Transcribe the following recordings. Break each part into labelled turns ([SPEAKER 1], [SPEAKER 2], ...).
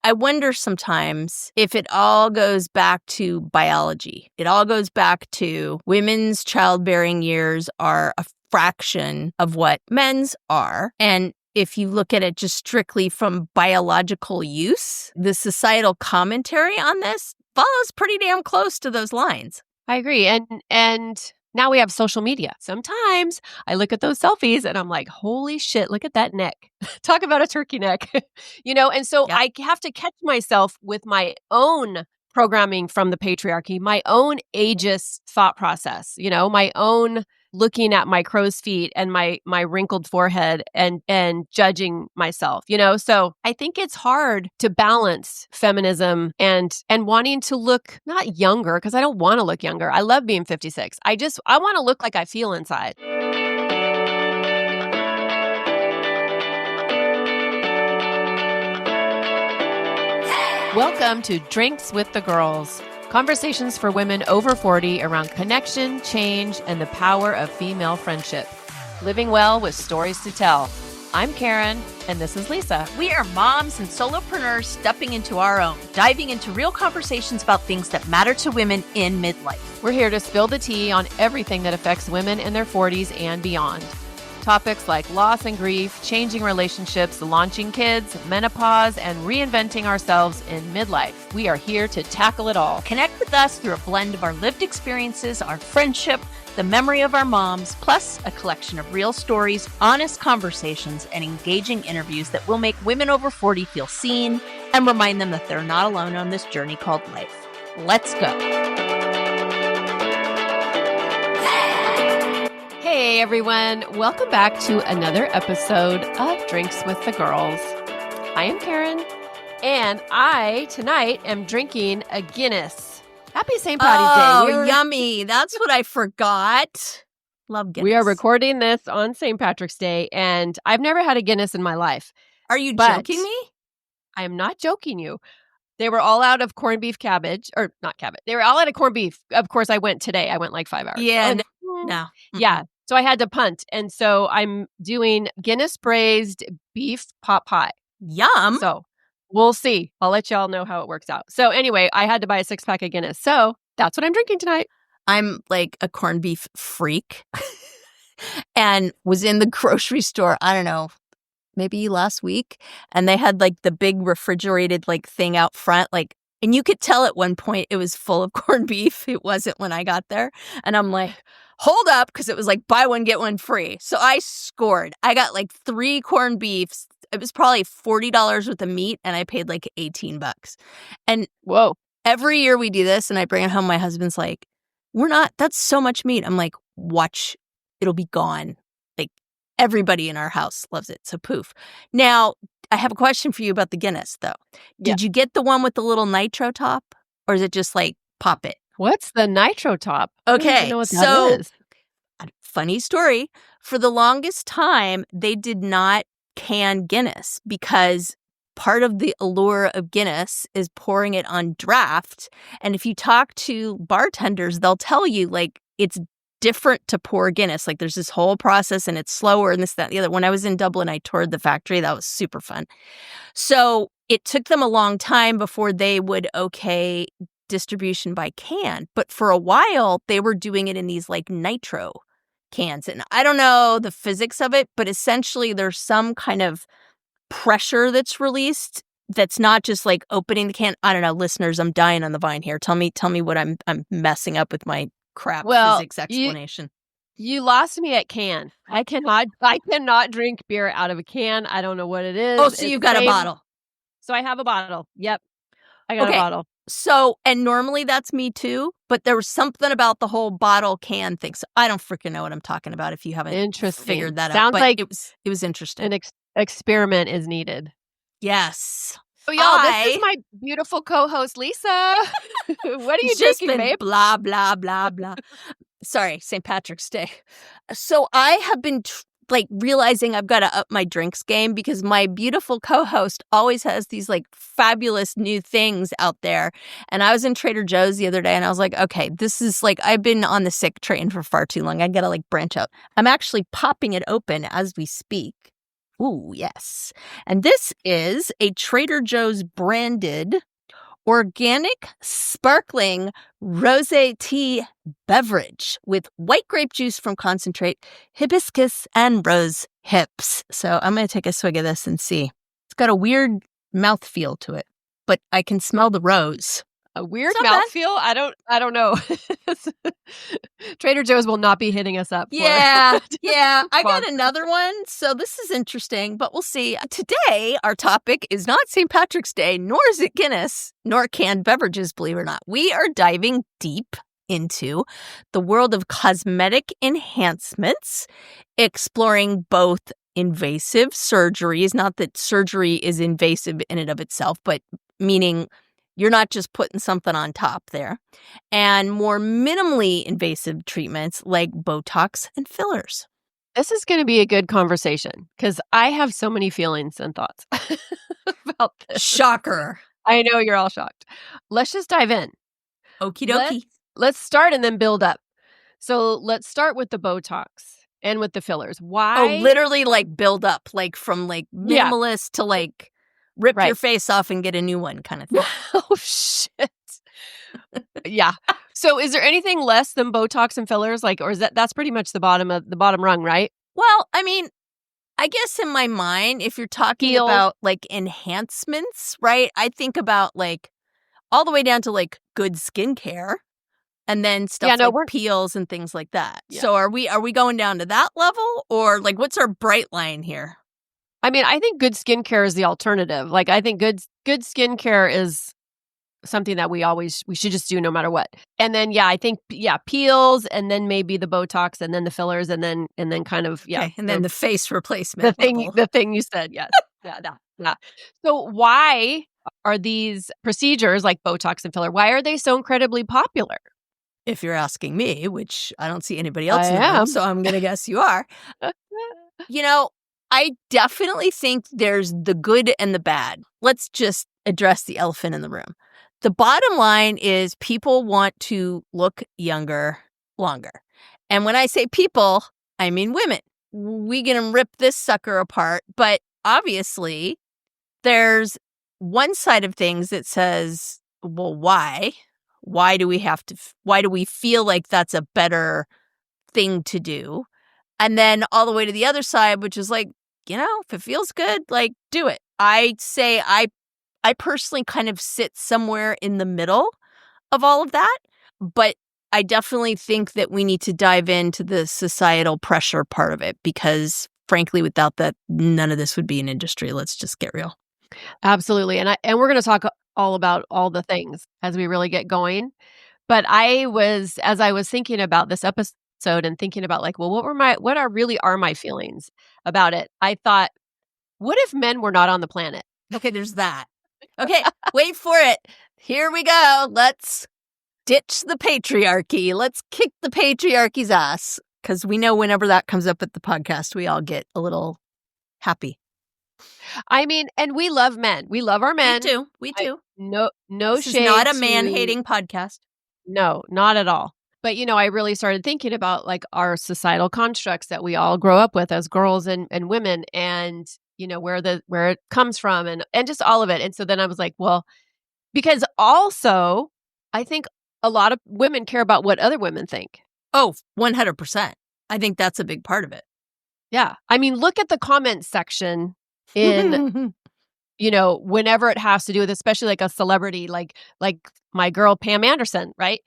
[SPEAKER 1] I wonder sometimes if it all goes back to biology. It all goes back to women's childbearing years are a fraction of what men's are. And if you look at it just strictly from biological use, the societal commentary on this follows pretty damn close to those lines.
[SPEAKER 2] I agree. And now we have social media. Sometimes I look at those selfies and I'm like, holy shit, look at that neck. Talk about a turkey neck. And so I have to catch myself with my own programming from the patriarchy, my own ageist thought process, my own looking at my crow's feet and my wrinkled forehead and judging myself, So I think it's hard to balance feminism and wanting to look not younger, because I don't want to look younger. I love being 56. I want to look like I feel inside. Welcome to Drinks with the Girls. Conversations for women over 40 around connection, change, and the power of female friendship. Living well with stories to tell. I'm Karen, and this is Lisa.
[SPEAKER 3] We are moms and solopreneurs stepping into our own, diving into real conversations about things that matter to women in midlife.
[SPEAKER 2] We're here to spill the tea on everything that affects women in their 40s and beyond. Topics like loss and grief, changing relationships, launching kids, menopause, and reinventing ourselves in midlife. We are here to tackle it all.
[SPEAKER 3] Connect with us through a blend of our lived experiences, our friendship, the memory of our moms, plus a collection of real stories, honest conversations, and engaging interviews that will make women over 40 feel seen and remind them that they're not alone on this journey called life. Let's go.
[SPEAKER 2] Hey everyone, welcome back to another episode of Drinks with the Girls. I am Karen, and I tonight am drinking a Guinness. Happy St. Patty's Day.
[SPEAKER 1] Oh, yummy. That's what I forgot. Love Guinness.
[SPEAKER 2] We are recording this on St. Patrick's Day, and I've never had a Guinness in my life.
[SPEAKER 1] Are you joking me?
[SPEAKER 2] I am not joking you. They were all out of corned beef cabbage, or not cabbage. They were all out of corned beef. Of course, I went today. I went like 5 hours.
[SPEAKER 1] Yeah. No.
[SPEAKER 2] Mm-hmm. Yeah. So I had to punt. And so I'm doing Guinness braised beef pot pie.
[SPEAKER 1] Yum.
[SPEAKER 2] So we'll see. I'll let y'all know how it works out. So anyway, I had to buy a 6-pack of Guinness. So that's what I'm drinking tonight.
[SPEAKER 1] I'm like a corned beef freak and was in the grocery store, I don't know, maybe last week. And they had like the big refrigerated like thing out front, like, and you could tell at one point it was full of corned beef. It wasn't when I got there. And I'm like, hold up, because it was like buy one, get one free. So I scored. I got like 3 corned beefs. It was probably $40 worth of meat, and I paid like $18. And
[SPEAKER 2] whoa,
[SPEAKER 1] every year we do this, and I bring it home. My husband's like, that's so much meat. I'm like, watch, it'll be gone. Like everybody in our house loves it. So poof. Now, I have a question for you about the Guinness, though. Did you get the one with the little nitro top, or is it just like pop it?
[SPEAKER 2] What's the nitro top?
[SPEAKER 1] Okay,
[SPEAKER 2] I don't even know what that is.
[SPEAKER 1] Funny story. For the longest time, they did not can Guinness because part of the allure of Guinness is pouring it on draft. And if you talk to bartenders, they'll tell you like it's different to pour Guinness. Like there's this whole process and it's slower and this, that, and the other. When I was in Dublin, I toured the factory. That was super fun. So it took them a long time before they would okay distribution by can. But for a while, they were doing it in these like nitro cans. And I don't know the physics of it, but essentially there's some kind of pressure that's released that's not just like opening the can. I don't know, listeners, I'm dying on the vine here. Tell me what I'm messing up with my crap physics explanation.
[SPEAKER 2] You lost me at can. I cannot drink beer out of a can. I don't know what it is.
[SPEAKER 1] Oh, so you've got a bottle.
[SPEAKER 2] So I have a bottle. Yep. I got a bottle.
[SPEAKER 1] So, and normally that's me too, but there was something about the whole bottle can thing. So I don't freaking know what I'm talking about if you haven't figured that out.
[SPEAKER 2] Sounds like
[SPEAKER 1] it was interesting.
[SPEAKER 2] An experiment is needed.
[SPEAKER 1] Yes.
[SPEAKER 2] Oh, y'all, this is my beautiful co-host, Lisa. What are you drinking, babe?
[SPEAKER 1] Blah, blah, blah, blah. Sorry, St. Patrick's Day. So I have been realizing I've got to up my drinks game because my beautiful co-host always has these like fabulous new things out there. And I was in Trader Joe's the other day and I was like, okay, this is like, I've been on the sick train for far too long. I got to like branch out. I'm actually popping it open as we speak. Ooh, yes. And this is a Trader Joe's branded organic sparkling rosé tea beverage with white grape juice from concentrate, hibiscus, and rose hips. So I'm going to take a swig of this and see. It's got a weird mouthfeel to it, but I can smell the rose.
[SPEAKER 2] A weird mouthfeel? I don't know. Trader Joe's will not be hitting us up.
[SPEAKER 1] Yeah. I got another one. So this is interesting, but we'll see. Today, our topic is not St. Patrick's Day, nor is it Guinness, nor canned beverages, believe it or not. We are diving deep into the world of cosmetic enhancements, exploring both invasive surgeries, not that surgery is invasive in and of itself, but meaning you're not just putting something on top there, and more minimally invasive treatments like Botox and fillers.
[SPEAKER 2] This is going to be a good conversation because I have so many feelings and thoughts about this.
[SPEAKER 1] Shocker.
[SPEAKER 2] I know you're all shocked. Let's just dive in.
[SPEAKER 1] Okie dokie.
[SPEAKER 2] Let's start and then build up. So let's start with the Botox and with the fillers. Why?
[SPEAKER 1] Oh, literally like build up, like from like minimalist to like rip your face off and get a new one kind of thing.
[SPEAKER 2] Oh, shit. Yeah. So is there anything less than Botox and fillers? Like, or is that's pretty much the bottom rung, right?
[SPEAKER 1] Well, I mean, I guess in my mind, if you're talking about like enhancements, right? I think about like all the way down to like good skincare and then stuff like peels and things like that. Yeah. So are we going down to that level, or like what's our bright line here?
[SPEAKER 2] I mean, I think good skincare is the alternative. Like, I think good skincare is something that we should just do no matter what. And then, I think, peels, and then maybe the Botox, and then the fillers, and then kind of,
[SPEAKER 1] okay, and then the face replacement.
[SPEAKER 2] The thing you said, yes. Yeah. So why are these procedures like Botox and filler, why are they so incredibly popular?
[SPEAKER 1] If you're asking me, which I don't see anybody else in the room, so I'm going to guess you are. You know, I definitely think there's the good and the bad. Let's just address the elephant in the room. The bottom line is people want to look younger longer. And when I say people, I mean women. We can rip this sucker apart, but obviously there's one side of things that says, well, why? Why do we feel like that's a better thing to do? And then all the way to the other side, which is like, if it feels good, like, do it. I say I personally kind of sit somewhere in the middle of all of that, but I definitely think that we need to dive into the societal pressure part of it because, frankly, without that, none of this would be an industry. Let's just get real.
[SPEAKER 2] Absolutely. And we're going to talk all about all the things as we really get going. But as I was thinking about this episode and thinking about like, well, what are my feelings about it? I thought, what if men were not on the planet?
[SPEAKER 1] Okay, there's that. Okay, wait for it. Here we go. Let's ditch the patriarchy. Let's kick the patriarchy's ass. Because we know whenever that comes up at the podcast, we all get a little happy.
[SPEAKER 2] I mean, and we love men. We love our men.
[SPEAKER 1] We do.
[SPEAKER 2] No
[SPEAKER 1] this
[SPEAKER 2] shade.
[SPEAKER 1] It's not a man-hating podcast.
[SPEAKER 2] No, not at all. But, I really started thinking about like our societal constructs that we all grow up with as girls and women and, where it comes from and just all of it. And so then I was like, well, because also I think a lot of women care about what other women think.
[SPEAKER 1] Oh, 100%. I think that's a big part of it.
[SPEAKER 2] Yeah. I mean, look at the comment section in, whenever it has to do with, especially like a celebrity, like my girl, Pam Anderson, right?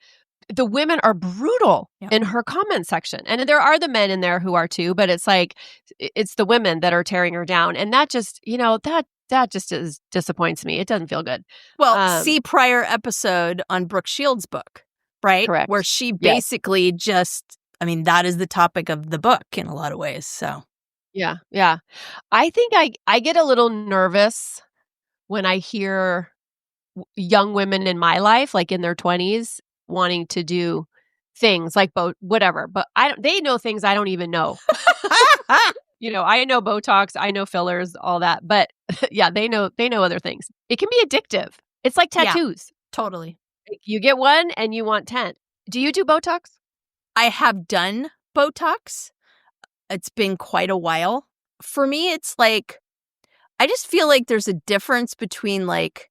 [SPEAKER 2] The women are brutal in her comment section. And there are the men in there who are too, but it's like, it's the women that are tearing her down. And that just, that just disappoints me. It doesn't feel good.
[SPEAKER 1] Well, see prior episode on Brooke Shields' book, right?
[SPEAKER 2] Correct.
[SPEAKER 1] Where she basically that is the topic of the book in a lot of ways. So,
[SPEAKER 2] yeah. I think I get a little nervous when I hear young women in my life, like in their 20s, wanting to do things like whatever, but they know things I don't even know. I know Botox, I know fillers, all that, but they know other things. It can be addictive. It's like tattoos.
[SPEAKER 1] Yeah, totally.
[SPEAKER 2] You get one and you want 10. Do you do Botox?
[SPEAKER 1] I have done Botox. It's been quite a while for me, it's like, I just feel like there's a difference between like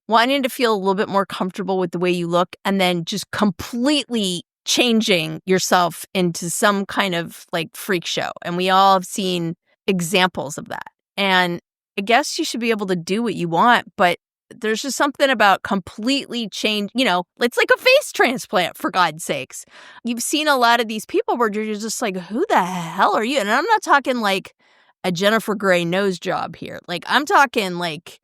[SPEAKER 1] wanting to feel a little bit more comfortable with the way you look and then just completely changing yourself into some kind of like freak show. And we all have seen examples of that. And I guess you should be able to do what you want, but there's just something about completely change, it's like a face transplant, for God's sakes. You've seen a lot of these people where you're just like, who the hell are you? And I'm not talking like a Jennifer Grey nose job here. Like, I'm talking like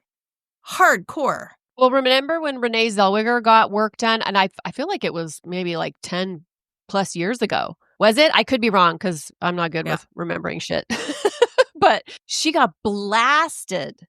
[SPEAKER 1] hardcore.
[SPEAKER 2] Well, remember when Renee Zellweger got work done? And I feel like it was maybe like 10 plus years ago. Was it? I could be wrong because I'm not good with remembering shit. But she got blasted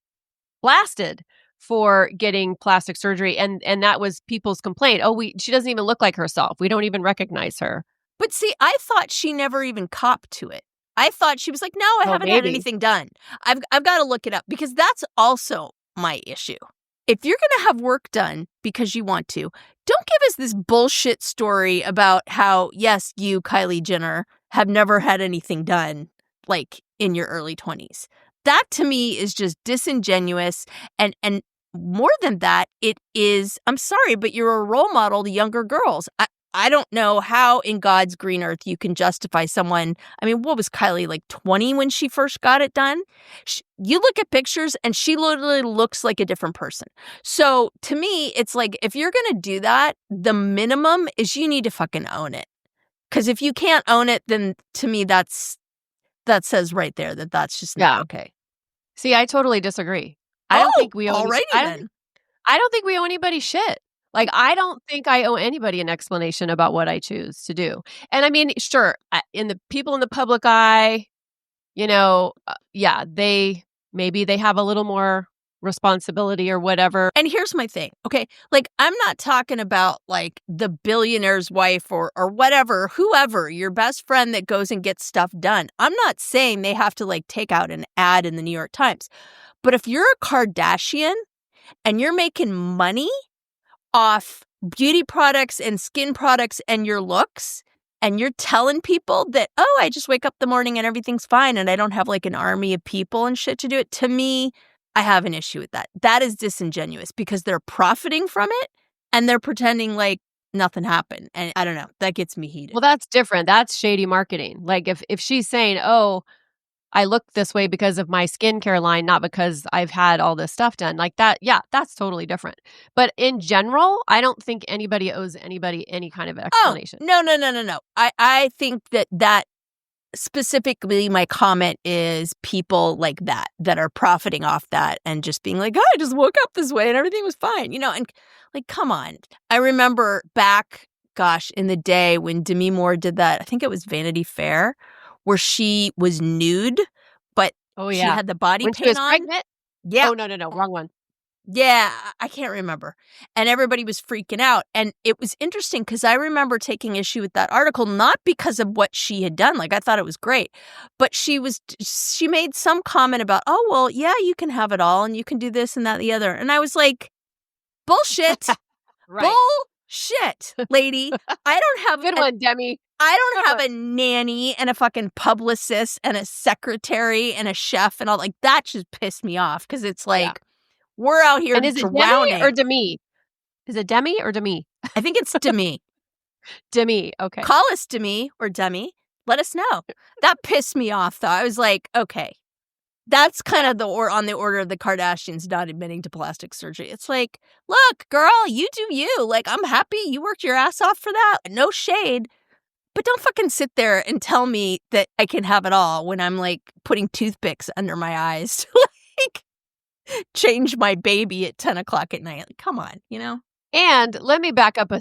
[SPEAKER 2] for getting plastic surgery. And that was people's complaint. Oh, she doesn't even look like herself. We don't even recognize her.
[SPEAKER 1] But see, I thought she never even copped to it. I thought she was like, no, I haven't had anything done. I've got to look it up, because that's also my issue. If you're going to have work done because you want to, don't give us this bullshit story about how, yes, you, Kylie Jenner, have never had anything done like in your early 20s. That to me is just disingenuous. And more than that, it is, I'm sorry, but you're a role model to younger girls. I don't know how in God's green earth you can justify someone. I mean, what was Kylie, like 20 when she first got it done? You look at pictures and she literally looks like a different person. So to me, it's like, if you're going to do that, the minimum is you need to fucking own it. Because if you can't own it, then to me, that says right there that that's just not okay.
[SPEAKER 2] See, I totally disagree. I don't think we owe
[SPEAKER 1] then.
[SPEAKER 2] I don't think we owe anybody shit. Like, I don't think I owe anybody an explanation about what I choose to do. And I mean, sure, in the people in the public eye, maybe they have a little more responsibility or whatever.
[SPEAKER 1] And here's my thing. Okay. Like, I'm not talking about like the billionaire's wife or whatever, whoever, your best friend that goes and gets stuff done. I'm not saying they have to like take out an ad in the New York Times. But if you're a Kardashian and you're making money off beauty products and skin products and your looks, and you're telling people that, oh, I just wake up the morning and everything's fine and I don't have like an army of people and shit to do it, to me, I have an issue with that. That is disingenuous because they're profiting from it and they're pretending like nothing happened. And I don't know, that gets me heated.
[SPEAKER 2] Well, that's different. That's shady marketing. Like if she's saying, oh, I look this way because of my skincare line, not because I've had all this stuff done. Like that, that's totally different. But in general, I don't think anybody owes anybody any kind of explanation.
[SPEAKER 1] Oh, no. I think that specifically my comment is people like that are profiting off that and just being like, oh, I just woke up this way and everything was fine, and like, come on. I remember back, in the day when Demi Moore did that, I think it was Vanity Fair, where she was nude, but she had the body
[SPEAKER 2] when
[SPEAKER 1] paint
[SPEAKER 2] she was
[SPEAKER 1] on.
[SPEAKER 2] Pregnant?
[SPEAKER 1] Yeah.
[SPEAKER 2] Oh, no, wrong one.
[SPEAKER 1] Yeah, I can't remember. And everybody was freaking out. And it was interesting because I remember taking issue with that article, not because of what she had done. Like, I thought it was great. But she made some comment about, oh, well, yeah, you can have it all and you can do this and that and the other. And I was like, bullshit.
[SPEAKER 2] Right.
[SPEAKER 1] Bullshit, lady. I don't have
[SPEAKER 2] Good one, Demi.
[SPEAKER 1] I don't have a nanny and a fucking publicist and a secretary and a chef and all. Like, that just pissed me off because it's like, we're out here
[SPEAKER 2] and is
[SPEAKER 1] drowning.
[SPEAKER 2] It Demi or Demi? Is it Demi or Demi?
[SPEAKER 1] I think it's Demi.
[SPEAKER 2] Demi, okay.
[SPEAKER 1] Call us Demi or Demi. Let us know. That pissed me off, though. I was like, okay. That's kind of on the order of the Kardashians not admitting to plastic surgery. It's like, look, girl, you do you. Like, I'm happy you worked your ass off for that. No shade. But don't fucking sit there and tell me that I can have it all when I'm like putting toothpicks under my eyes to like change my baby at 10 o'clock at night. Like, come on,
[SPEAKER 2] And let me back up a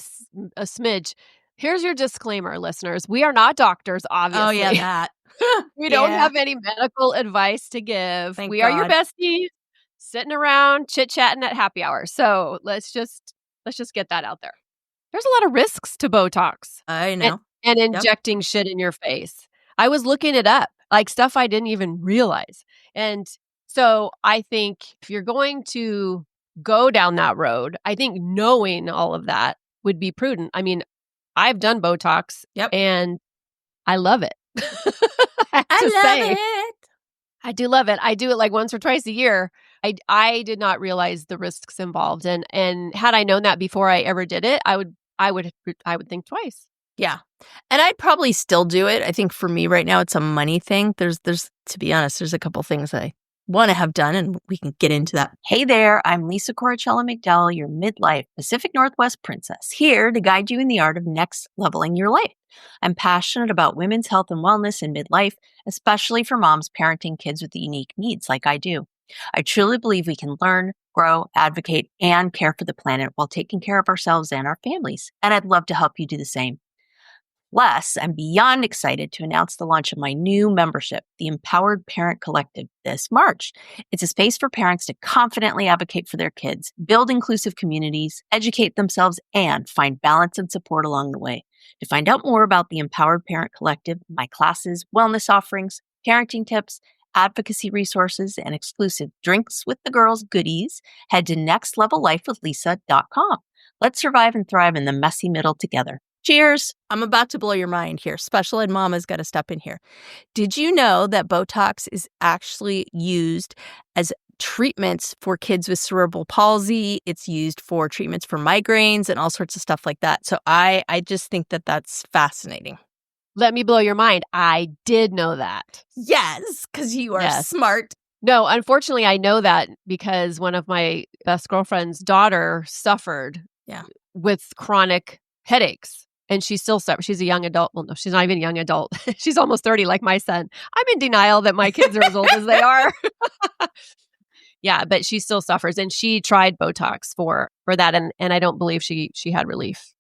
[SPEAKER 2] smidge. Here's your disclaimer, listeners. We are not doctors, obviously.
[SPEAKER 1] Oh, yeah, that.
[SPEAKER 2] We don't have any medical advice to give.
[SPEAKER 1] Thank
[SPEAKER 2] we
[SPEAKER 1] God.
[SPEAKER 2] are your besties sitting around chit-chatting at happy hour. So let's just get that out there. There's a lot of risks to Botox.
[SPEAKER 1] I know.
[SPEAKER 2] And injecting shit in your face. I was looking it up, like stuff I didn't even realize. And so I think if you're going to go down that road, I think knowing all of that would be prudent. I mean, I've done Botox and I love it.
[SPEAKER 1] I love it.
[SPEAKER 2] I do love it. I do it like once or twice a year. I did not realize the risks involved, and had I known that before I ever did it, I would think twice.
[SPEAKER 1] Yeah. And I'd probably still do it. I think for me right now, it's a money thing. There's to be honest, there's a couple things I want to have done, and we can get into that. Hey there, I'm Lisa Corachella McDowell, your midlife Pacific Northwest princess, here to guide you in the art of next leveling your life. I'm passionate about women's health and wellness in midlife, especially for moms parenting kids with unique needs like I do. I truly believe we can learn, grow, advocate, and care for the planet while taking care of ourselves and our families. And I'd love to help you do the same. Plus, I'm beyond excited to announce the launch of my new membership, the Empowered Parent Collective, this March. It's a space for parents to confidently advocate for their kids, build inclusive communities, educate themselves, and find balance and support along the way. To find out more about the Empowered Parent Collective, my classes, wellness offerings, parenting tips, advocacy resources, and exclusive Drinks with the Girls goodies, head to nextlevellifewithlisa.com. Let's survive and thrive in the messy middle together. Cheers. I'm about to blow your mind here. Special ed mama's got to step in here. Did you know that Botox is actually used as treatments for kids with cerebral palsy? It's used for treatments for migraines and all sorts of stuff like that. So I just think that that's fascinating.
[SPEAKER 2] Let me blow your mind. I did know that.
[SPEAKER 1] Yes, because you are smart.
[SPEAKER 2] No, unfortunately, I know that because one of my best girlfriend's daughter suffered with chronic headaches. And she still suffers. She's a young adult. Well, no, she's not even a young adult. She's almost 30 like my son. I'm in denial that my kids are as old as they are. Yeah, but she still suffers. And she tried Botox for that. And I don't believe she had relief,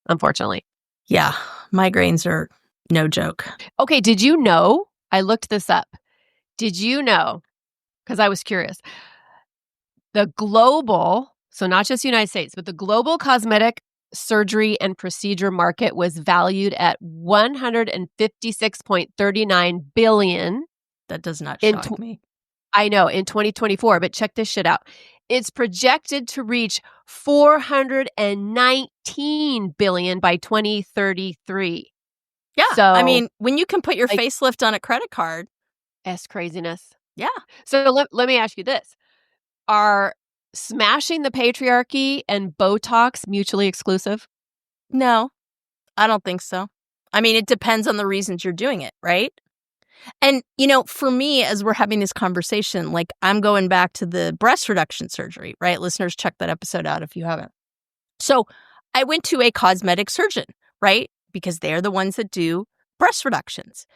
[SPEAKER 2] unfortunately.
[SPEAKER 1] Yeah, migraines are no joke.
[SPEAKER 2] Okay, did you know? I looked this up. Did you know? Because I was curious. The global, so not just United States, but the global cosmetic surgery and procedure market was valued at $156.39 billion.
[SPEAKER 1] That does not shock me.
[SPEAKER 2] I know, in 2024, but check this shit out. It's projected to reach $419 billion by 2033.
[SPEAKER 1] Yeah. So, I mean, when you can put your facelift on a credit card.
[SPEAKER 2] That's craziness.
[SPEAKER 1] Yeah.
[SPEAKER 2] So let me ask you this. Are smashing the patriarchy and Botox mutually exclusive?
[SPEAKER 1] No, I don't think so. I mean, it depends on the reasons you're doing it, right? And, for me, as we're having this conversation, like I'm going back to the breast reduction surgery, right? Listeners, check that episode out if you haven't. So I went to a cosmetic surgeon, right? Because they're the ones that do breast reductions.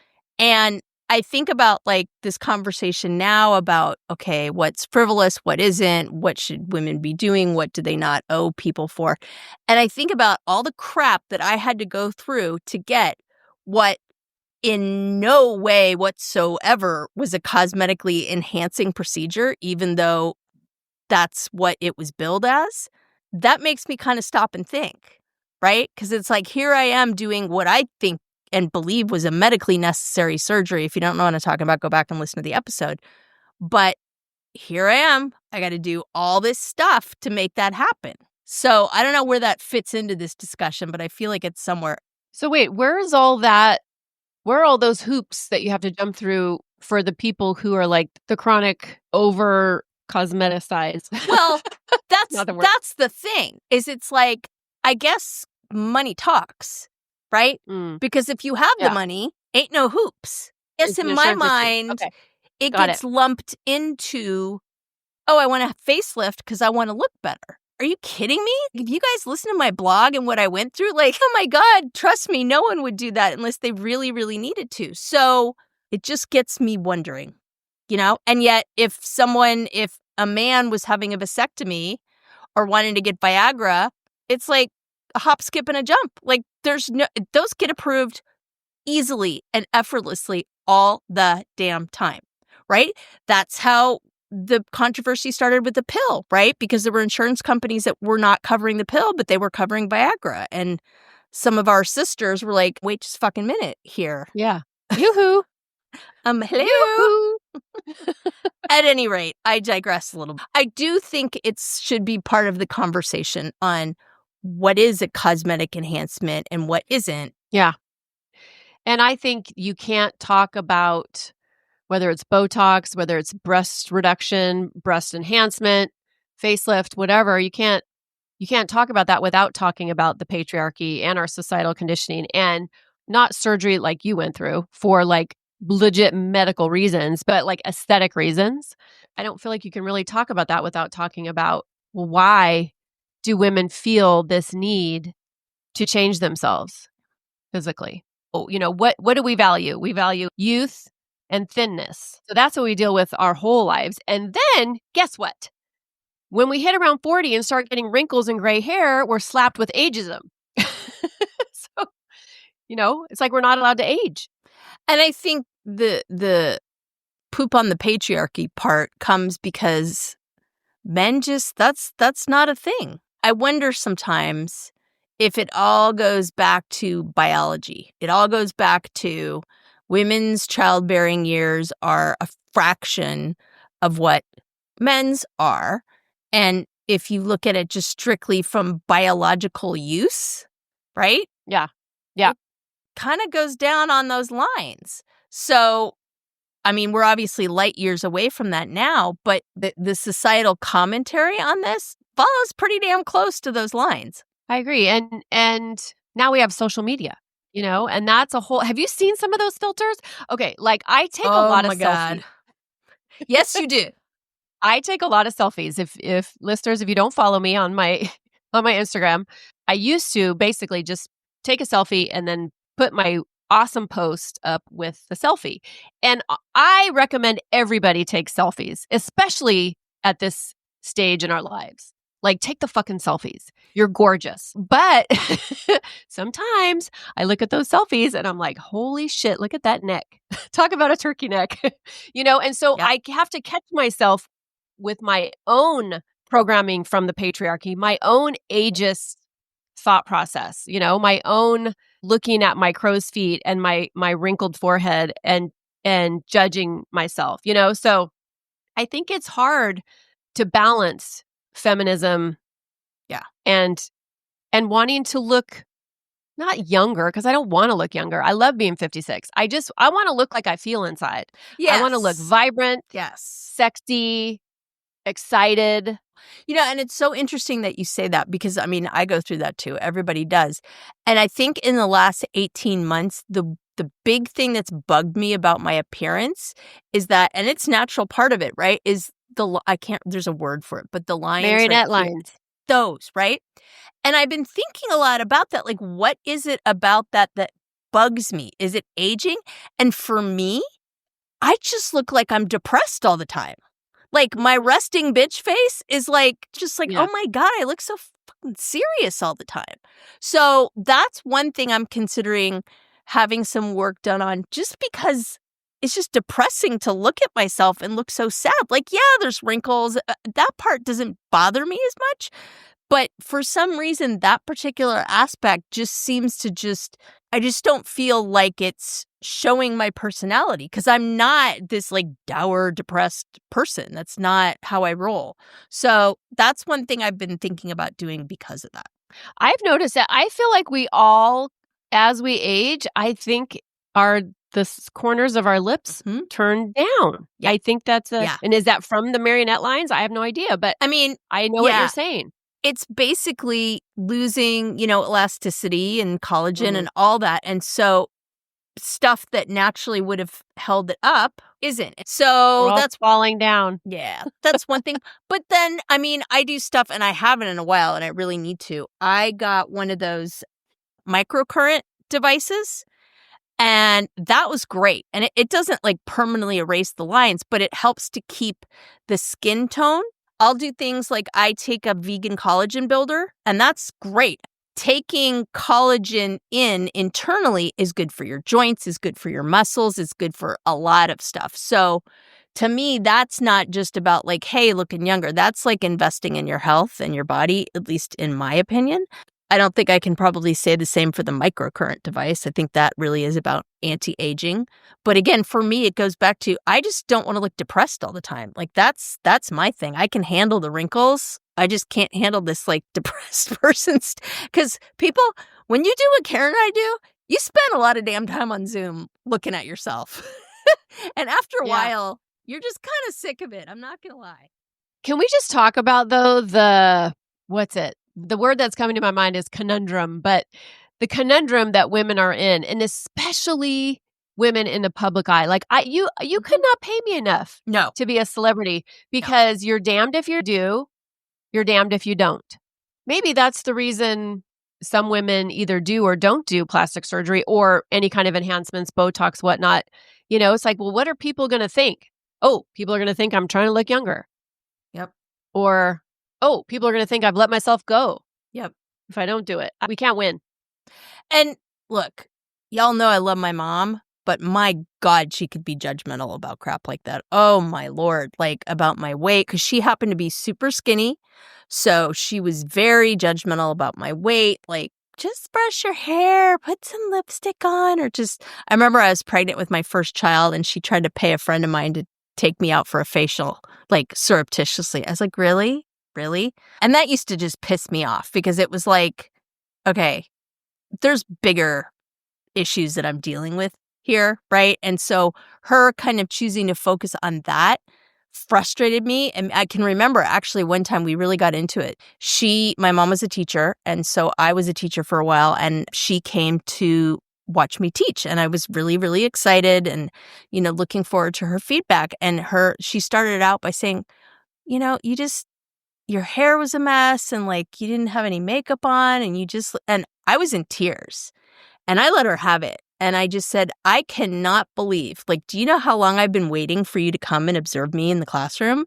[SPEAKER 1] And I think about like this conversation now about, okay, what's frivolous, what isn't, what should women be doing, what do they not owe people for? And I think about all the crap that I had to go through to get what in no way whatsoever was a cosmetically enhancing procedure, even though that's what it was billed as. That makes me kind of stop and think, right? Because it's like, here I am doing what I think and believe was a medically necessary surgery. If you don't know what I'm talking about, go back and listen to the episode. But here I am. I got to do all this stuff to make that happen. So I don't know where that fits into this discussion, but I feel like it's somewhere.
[SPEAKER 2] So wait, where is all that? Where are all those hoops that you have to jump through for the people who are like the chronic over cosmeticized?
[SPEAKER 1] Well, that's the thing. Is it's like, I guess money talks. Right? Because if you have the money, ain't no hoops. Yes, in my mind, it gets lumped into, I want a facelift because I want to look better. Are you kidding me? If you guys listen to my blog and what I went through, like, oh my God, trust me, no one would do that unless they really, really needed to. So it just gets me wondering, And yet, if a man was having a vasectomy or wanting to get Viagra, it's like, a hop, skip, and a jump. Like those get approved easily and effortlessly all the damn time, right? That's how the controversy started with the pill, right? Because there were insurance companies that were not covering the pill, but they were covering Viagra. And some of our sisters were like, wait just a fucking minute here.
[SPEAKER 2] Yeah. Yoo-hoo.
[SPEAKER 1] Hello. At any rate, I digress a little. I do think it should be part of the conversation on what is a cosmetic enhancement and what isn't.
[SPEAKER 2] Yeah. And I think you can't talk about whether it's Botox, whether it's breast reduction, breast enhancement, facelift, whatever. You can't talk about that without talking about the patriarchy and our societal conditioning, and not surgery like you went through for like legit medical reasons, but like aesthetic reasons. I don't feel like you can really talk about that without talking about, well, why do women feel this need to change themselves physically? Oh, what do we value? We value youth and thinness. So that's what we deal with our whole lives. And then guess what? When we hit around 40 and start getting wrinkles and gray hair, we're slapped with ageism. So, it's like we're not allowed to age.
[SPEAKER 1] And I think the poop on the patriarchy part comes because men just, that's not a thing. I wonder sometimes if it all goes back to biology. It all goes back to women's childbearing years are a fraction of what men's are. And if you look at it just strictly from biological use, right?
[SPEAKER 2] Yeah.
[SPEAKER 1] It kind of goes down on those lines. So, I mean, we're obviously light years away from that now, but the societal commentary on this follows pretty damn close to those lines.
[SPEAKER 2] I agree. And now we have social media, and that's a whole, have you seen some of those filters? Okay. Like I take a lot of selfies.
[SPEAKER 1] Yes, you do.
[SPEAKER 2] I take a lot of selfies. If listeners, if you don't follow me on my Instagram, I used to basically just take a selfie and then put my awesome post up with the selfie. And I recommend everybody take selfies, especially at this stage in our lives. Like, take the fucking selfies. You're gorgeous. But sometimes I look at those selfies and I'm like, holy shit, look at that neck. Talk about a turkey neck. And so I have to catch myself with my own programming from the patriarchy, my own ageist thought process, my own looking at my crow's feet and my wrinkled forehead and judging myself, So I think it's hard to balance feminism and wanting to look not younger, because I don't want to look younger. I love being 56. I want to look like I feel inside. I want to look vibrant, sexy, excited.
[SPEAKER 1] And it's so interesting that you say that because, I mean, I go through that too. Everybody does. And I think in the last 18 months, the big thing that's bugged me about my appearance is that, and it's natural part of it, right, is there's a word for it, but the lines.
[SPEAKER 2] Marionette lines.
[SPEAKER 1] Those, right? And I've been thinking a lot about that. Like, what is it about that bugs me? Is it aging? And for me, I just look like I'm depressed all the time. Like, my resting bitch face is oh my God, I look so fucking serious all the time. So that's one thing I'm considering having some work done on, just because it's just depressing to look at myself and look so sad. Like, yeah, there's wrinkles. That part doesn't bother me as much. But for some reason, that particular aspect just seems to I just don't feel like it's showing my personality, because I'm not this like dour, depressed person. That's not how I roll. So that's one thing I've been thinking about doing because of that.
[SPEAKER 2] I've noticed that I feel like we all, as we age, I think the corners of our lips turn down. Yeah. I think that's and is that from the marionette lines? I have no idea, but I mean, I know what you're saying.
[SPEAKER 1] It's basically losing, elasticity and collagen and all that. And so stuff that naturally would have held it up isn't. So
[SPEAKER 2] that's falling down.
[SPEAKER 1] Yeah, that's one thing. But then, I mean, I do stuff, and I haven't in a while, and I really need to. I got one of those microcurrent devices, and that was great. And it doesn't like permanently erase the lines, but it helps to keep the skin tone. I'll do things like I take a vegan collagen builder, and that's great. Taking collagen in internally is good for your joints, is good for your muscles, is good for a lot of stuff. So to me, that's not just about like, hey, looking younger. That's like investing in your health and your body, at least in my opinion. I don't think I can probably say the same for the microcurrent device. I think that really is about anti-aging. But again, for me, it goes back to I just don't want to look depressed all the time. Like that's my thing. I can handle the wrinkles. I just can't handle this like depressed person. Because people, when you do what Karen and I do, you spend a lot of damn time on Zoom looking at yourself. And after a while, you're just kind of sick of it. I'm not going to lie.
[SPEAKER 2] Can we just talk about, though, the word that's coming to my mind is conundrum, but the conundrum that women are in, and especially women in the public eye. Like, you could not pay me enough to be a celebrity because you're damned if you do, you're damned if you don't. Maybe that's the reason some women either do or don't do plastic surgery or any kind of enhancements, Botox, whatnot. It's like, well, what are people going to think? Oh, people are going to think I'm trying to look younger.
[SPEAKER 1] Yep.
[SPEAKER 2] Or, oh, people are going to think I've let myself go.
[SPEAKER 1] Yep.
[SPEAKER 2] If I don't do it. We can't win.
[SPEAKER 1] And look, y'all know I love my mom, but my God, she could be judgmental about crap like that. Oh, my Lord. Like about my weight, because she happened to be super skinny. So she was very judgmental about my weight. Like, just brush your hair, put some lipstick on, or I remember I was pregnant with my first child and she tried to pay a friend of mine to take me out for a facial, like surreptitiously. I was like, really? Really? And that used to just piss me off because it was like, okay, there's bigger issues that I'm dealing with here, right? And so her kind of choosing to focus on that frustrated me. And I can remember actually one time we really got into it. My mom was a teacher, and so I was a teacher for a while, and she came to watch me teach. And I was really, really excited and, looking forward to her feedback. And she started out by saying, your hair was a mess and like you didn't have any makeup on and I was in tears and I let her have it. And I just said, I cannot believe, like, do you know how long I've been waiting for you to come and observe me in the classroom?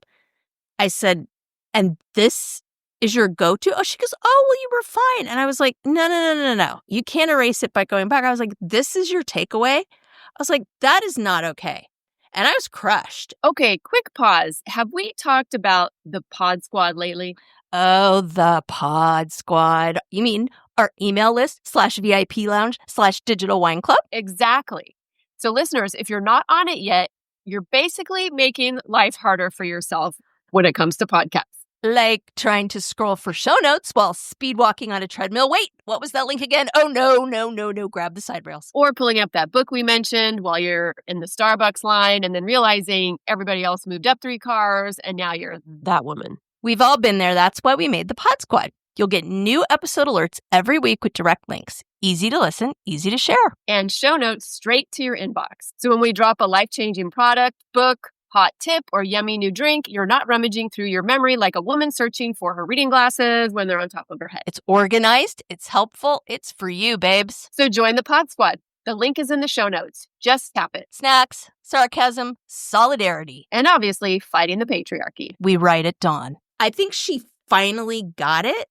[SPEAKER 1] I said, and this is your go-to? Oh, she goes, oh, well, you were fine. And I was like, no. You can't erase it by going back. I was like, this is your takeaway? I was like, that is not okay. And I was crushed.
[SPEAKER 2] Okay, quick pause. Have we talked about the Pod Squad lately?
[SPEAKER 1] Oh, the Pod Squad. You mean our email list /VIP lounge /digital wine club?
[SPEAKER 2] Exactly. So listeners, if you're not on it yet, you're basically making life harder for yourself when it comes to podcasts.
[SPEAKER 1] Like trying to scroll for show notes while speed walking on a treadmill. Wait, what was that link again? Oh, no. Grab the side rails.
[SPEAKER 2] Or pulling up that book we mentioned while you're in the Starbucks line and then realizing everybody else moved up 3 cars and now you're that woman.
[SPEAKER 1] We've all been there. That's why we made the Pod Squad. You'll get new episode alerts every week with direct links. Easy to listen, easy to share.
[SPEAKER 2] And show notes straight to your inbox. So when we drop a life-changing product, book, hot tip, or yummy new drink, you're not rummaging through your memory like a woman searching for her reading glasses when they're on top of her head.
[SPEAKER 1] It's organized, it's helpful, it's for you, babes.
[SPEAKER 2] So join the Pod Squad. The link is in the show notes. Just tap it.
[SPEAKER 1] Snacks, sarcasm, solidarity.
[SPEAKER 2] And obviously, fighting the patriarchy.
[SPEAKER 1] We write at dawn. I think she finally got it,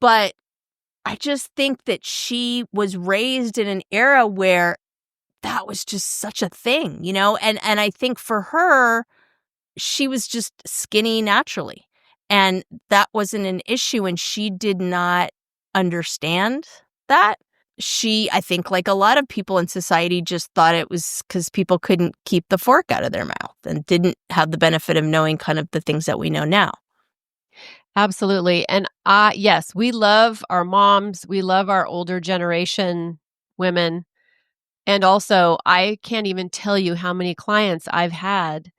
[SPEAKER 1] but I just think that she was raised in an era where that was just such a thing, And I think for her, she was just skinny naturally. And that wasn't an issue, and she did not understand that. She, I think, like a lot of people in society, just thought it was because people couldn't keep the fork out of their mouth and didn't have the benefit of knowing kind of the things that we know now.
[SPEAKER 2] Absolutely. And yes, we love our moms. We love our older generation women. And also, I can't even tell you how many clients I've had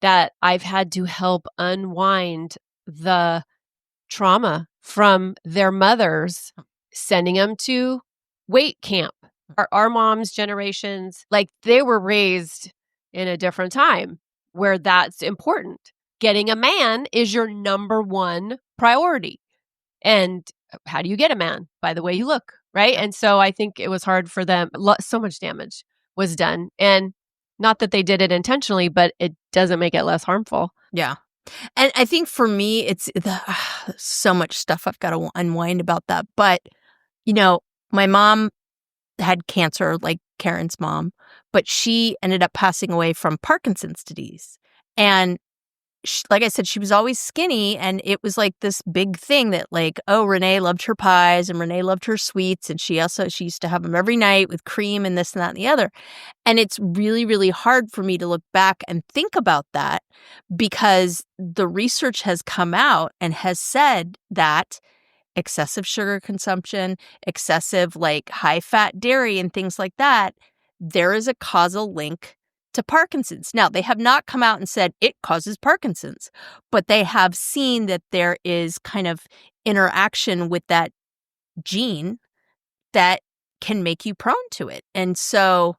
[SPEAKER 2] that I've had to help unwind the trauma from their mothers sending them to weight camp. Our moms' generations, like they were raised in a different time where that's important. Getting a man is your number one priority. And how do you get a man? By the way you look, right? And so I think it was hard for them. So much damage was done. And not that they did it intentionally, but it doesn't make it less harmful.
[SPEAKER 1] Yeah. And I think for me, it's so much stuff I've got to unwind about that. But, my mom had cancer, like Karen's mom, but she ended up passing away from Parkinson's disease. And like I said, she was always skinny, and it was like this big thing that like, oh, Renee loved her pies and Renee loved her sweets. And she used to have them every night with cream and this and that and the other. And it's really, really hard for me to look back and think about that because the research has come out and has said that excessive sugar consumption, excessive like high fat dairy and things like that, there is a causal link to Parkinson's. Now, they have not come out and said it causes Parkinson's, but they have seen that there is kind of interaction with that gene that can make you prone to it. And so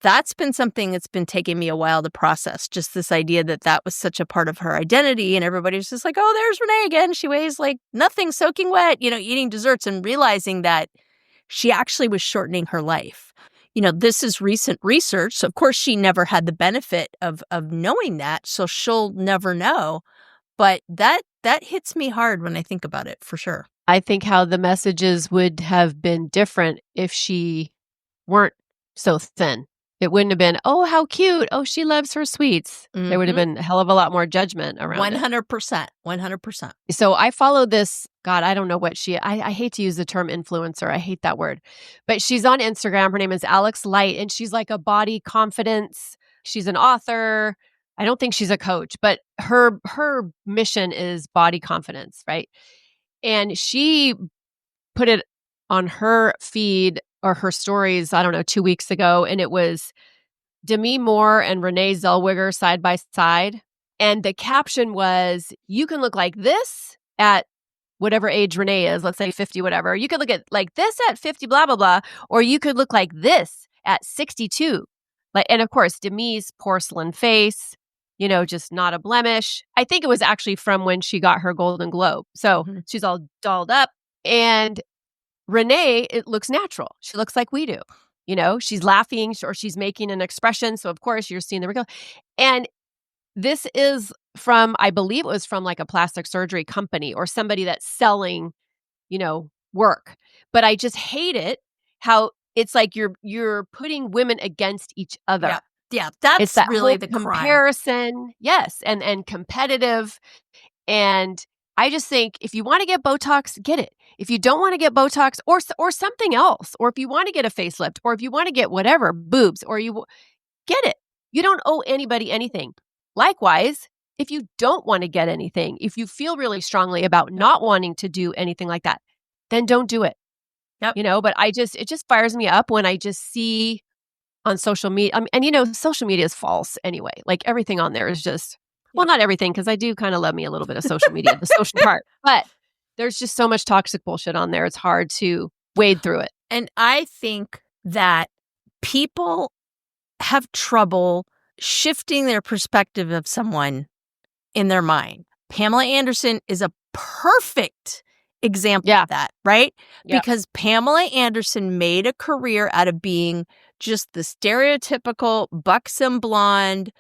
[SPEAKER 1] that's been something that's been taking me a while to process, just this idea that that was such a part of her identity. And everybody was just like, oh, there's Renee again. She weighs like nothing, soaking wet, eating desserts, and realizing that she actually was shortening her life. This is recent research. So, of course, she never had the benefit of knowing that. So she'll never know. But that hits me hard when I think about it, for sure.
[SPEAKER 2] I think how the messages would have been different if she weren't so thin. It wouldn't have been, oh, how cute. Oh, she loves her sweets. Mm-hmm. There would have been a hell of a lot more judgment around
[SPEAKER 1] 100%. 100%.
[SPEAKER 2] So I follow this, God, I don't know what I hate to use the term influencer. I hate that word. But she's on Instagram. Her name is Alex Light, and she's like a body confidence. She's an author. I don't think she's a coach, but her mission is body confidence, right? And she put it on her feed or her stories, I don't know, 2 weeks ago. And it was Demi Moore and Renee Zellweger side by side. And the caption was, you can look like this at whatever age Renee is, let's say 50, whatever. You could look at like this at 50, blah, blah, blah. Or you could look like this at 62. And of course, Demi's porcelain face, just not a blemish. I think it was actually from when she got her Golden Globe. So she's all dolled up. And Renee, it looks natural. She looks like we do. She's laughing or she's making an expression. So, of course, you're seeing the wrinkle. And this is from, I believe it was from like a plastic surgery company or somebody that's selling, work. But I just hate it how it's like you're putting women against each other.
[SPEAKER 1] Yeah, that's
[SPEAKER 2] it's that
[SPEAKER 1] really
[SPEAKER 2] whole
[SPEAKER 1] the
[SPEAKER 2] comparison.
[SPEAKER 1] crime.
[SPEAKER 2] Yes, and competitive. And I just think if you want to get Botox, get it. If you don't want to get Botox or something else, or if you want to get a facelift, or if you want to get whatever, boobs, or you get it. You don't owe anybody anything. Likewise, if you don't want to get anything, if you feel really strongly about not wanting to do anything like that, then don't do it.
[SPEAKER 1] Yep.
[SPEAKER 2] But it just fires me up when I just see on social media. And social media is false anyway. Like everything on there is just, well, not everything, because I do kind of love me a little bit of social media, the social part. But there's just so much toxic bullshit on there. It's hard to wade through it.
[SPEAKER 1] And I think that people have trouble shifting their perspective of someone in their mind. Pamela Anderson is a perfect example of that, right? Yeah. Because Pamela Anderson made a career out of being just the stereotypical buxom blonde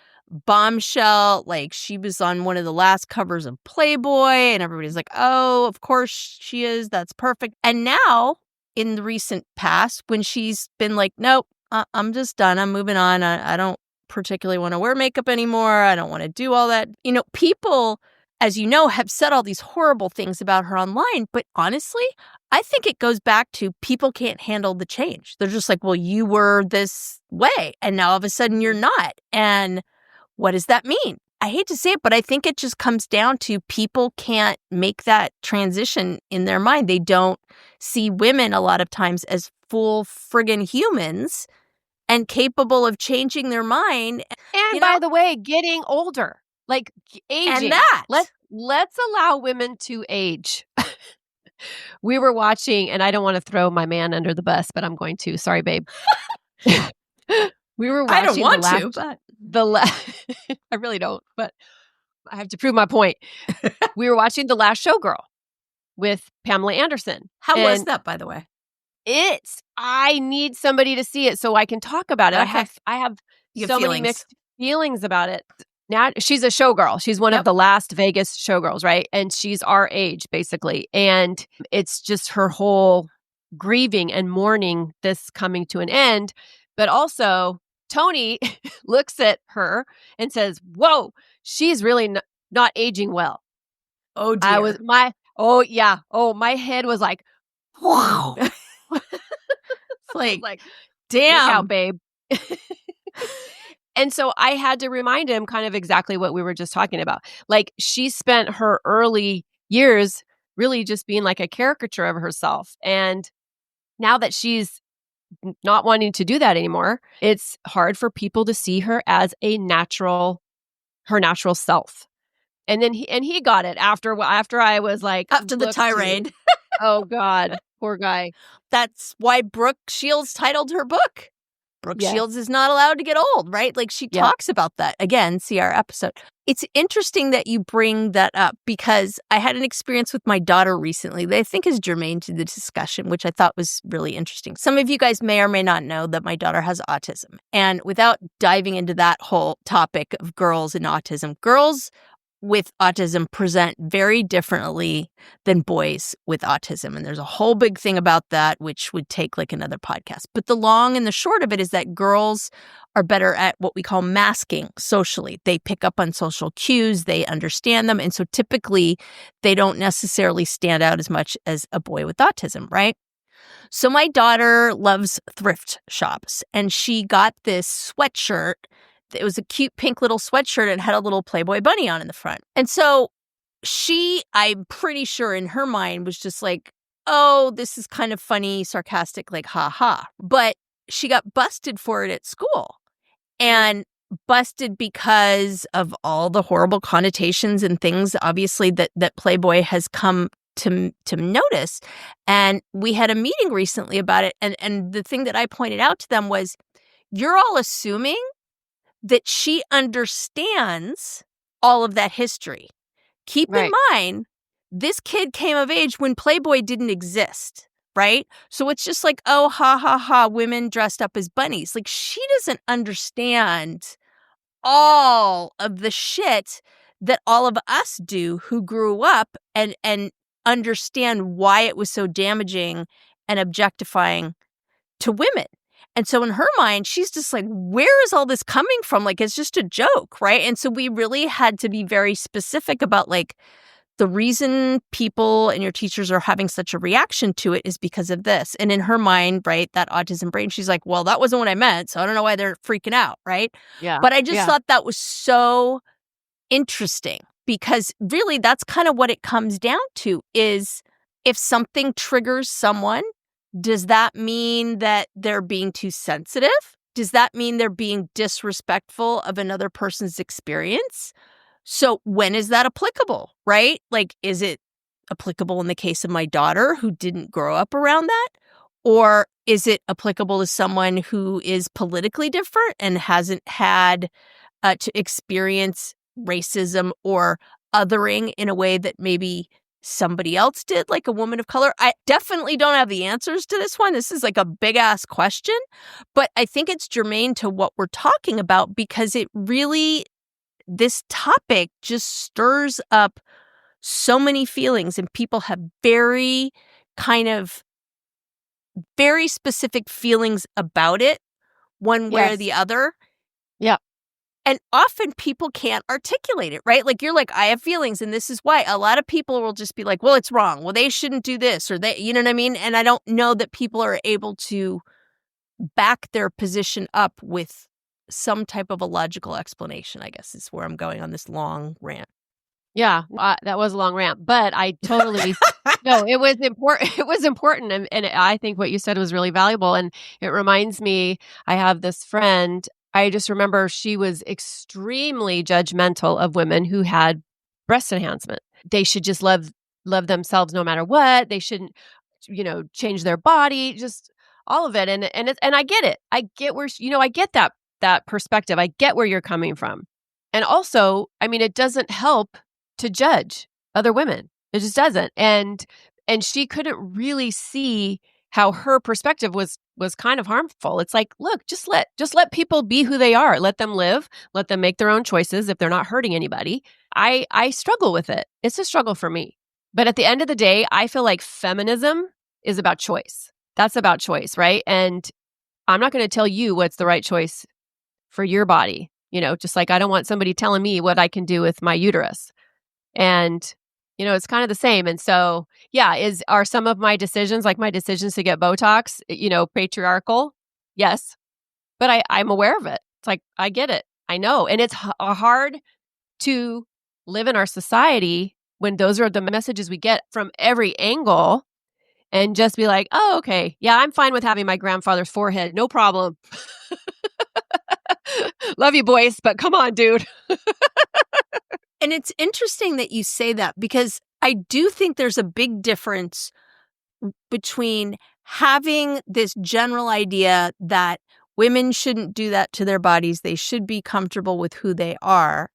[SPEAKER 1] bombshell. Like she was on one of the last covers of Playboy and everybody's like, oh, of course she is. That's perfect. And now in the recent past, when she's been like, nope, I'm just done. I'm moving on. I don't particularly want to wear makeup anymore. I don't want to do all that. People, as you know, have said all these horrible things about her online. But honestly, I think it goes back to people can't handle the change. They're just like, well, you were this way and now all of a sudden you're not. And what does that mean? I hate to say it, but I think it just comes down to people can't make that transition in their mind. They don't see women a lot of times as full friggin' humans and capable of changing their mind.
[SPEAKER 2] And by the way, getting older, like aging.
[SPEAKER 1] And that.
[SPEAKER 2] Let's allow women to age. We were watching, and I don't want to throw my man under the bus, but I'm going to. Sorry, babe. We were watching.
[SPEAKER 1] I don't want to, but
[SPEAKER 2] I really don't, but I have to prove my point. We were watching The Last Showgirl with Pamela Anderson.
[SPEAKER 1] How was that, by the way?
[SPEAKER 2] I need somebody to see it so I can talk about it.
[SPEAKER 1] Okay.
[SPEAKER 2] I have so many mixed feelings about it. Now she's a showgirl. She's one of the last Vegas showgirls, right? And she's our age, basically. And it's just her whole grieving and mourning this coming to an end. But also, Tony looks at her and says, whoa, she's really not aging well.
[SPEAKER 1] Oh, dear.
[SPEAKER 2] My head was like, wow.
[SPEAKER 1] It's like, damn.
[SPEAKER 2] Look out, babe. And so I had to remind him kind of exactly what we were just talking about. Like she spent her early years really just being like a caricature of herself. And now that she's not wanting to do that anymore, it's hard for people to see her as her natural self. And then he got it after I was like,
[SPEAKER 1] after the
[SPEAKER 2] look,
[SPEAKER 1] tirade.
[SPEAKER 2] dude. Oh God, poor guy.
[SPEAKER 1] That's why Brooke Shields titled her book. Brooke
[SPEAKER 2] Yes.
[SPEAKER 1] Shields is not allowed to get old, right? Like she talks about that. Again, see our episode. It's interesting that you bring that up because I had an experience with my daughter recently that I think is germane to the discussion, which I thought was really interesting. Some of you guys may or may not know that my daughter has autism. And without diving into that whole topic of girls and autism, girls with autism present very differently than boys with autism. And there's a whole big thing about that, which would take like another podcast. But the long and the short of it is that girls are better at what we call masking socially. They pick up on social cues, they understand them. And so typically they don't necessarily stand out as much as a boy with autism, right? So my daughter loves thrift shops and she got this sweatshirt. It was a cute pink little sweatshirt and had a little Playboy bunny on in the front. And so I'm pretty sure in her mind was just like, oh, this is kind of funny, sarcastic, like, ha ha. But she got busted for it at school and busted because of all the horrible connotations and things, obviously, that Playboy has come to notice. And we had a meeting recently about it. And the thing that I pointed out to them was, you're all assuming that she understands all of that history. Keep in mind, this kid came of age when Playboy didn't exist, right? So it's just like, oh, ha, ha, ha, women dressed up as bunnies. Like, she doesn't understand all of the shit that all of us do who grew up and understand why it was so damaging and objectifying to women. And so in her mind, she's just like, where is all this coming from? Like, it's just a joke, right? And so we really had to be very specific about like, the reason people and your teachers are having such a reaction to it is because of this. And in her mind, right, that autism brain, she's like, well, that wasn't what I meant. So I don't know why they're freaking out, right?
[SPEAKER 2] Yeah.
[SPEAKER 1] But I just thought that was so interesting because really that's kind of what it comes down to is if something triggers someone, does that mean that they're being too sensitive? Does that mean they're being disrespectful of another person's experience? So when is that applicable, right? Like, is it applicable in the case of my daughter who didn't grow up around that? Or is it applicable to someone who is politically different and hasn't had to experience racism or othering in a way that maybe somebody else did, like a woman of color? I definitely don't have the answers to this one. This is like a big ass question, but I think it's germane to what we're talking about because it really, this topic just stirs up so many feelings and people have very specific feelings about it one way or the other.
[SPEAKER 2] Yeah.
[SPEAKER 1] And often people can't articulate it, right? Like you're like, I have feelings and this is why. A lot of people will just be like, well, it's wrong. Well, they shouldn't do this or they, you know what I mean? And I don't know that people are able to back their position up with some type of a logical explanation, I guess is where I'm going on this long rant.
[SPEAKER 2] Yeah, that was a long rant, but I totally, no, it was important. It was important. And I think what you said was really valuable. And it reminds me, I have this friend, I just remember she was extremely judgmental of women who had breast enhancement. They should just love themselves no matter what. They shouldn't, change their body, just all of it. And I get it. I get where, I get that perspective. I get where you're coming from. And also, I mean, it doesn't help to judge other women. It just doesn't. And she couldn't really see how her perspective was kind of harmful. It's like, look, just let people be who they are. Let them live. Let them make their own choices if they're not hurting anybody. I struggle with it. It's a struggle for me. But at the end of the day, I feel like feminism is about choice. That's about choice, right? And I'm not going to tell you what's the right choice for your body. Just like I don't want somebody telling me what I can do with my uterus. And, it's kind of the same. And so, yeah, are some of my decisions, like my decisions to get Botox, patriarchal? Yes. But I'm aware of it. It's like, I get it. I know. And it's hard to live in our society when those are the messages we get from every angle. and just be like, oh, okay. Yeah, I'm fine with having my grandfather's forehead. No problem. Love you, boys, but come on, dude.
[SPEAKER 1] And it's interesting that you say that, because I do think there's a big difference between having this general idea that women shouldn't do that to their bodies, they should be comfortable with who they are,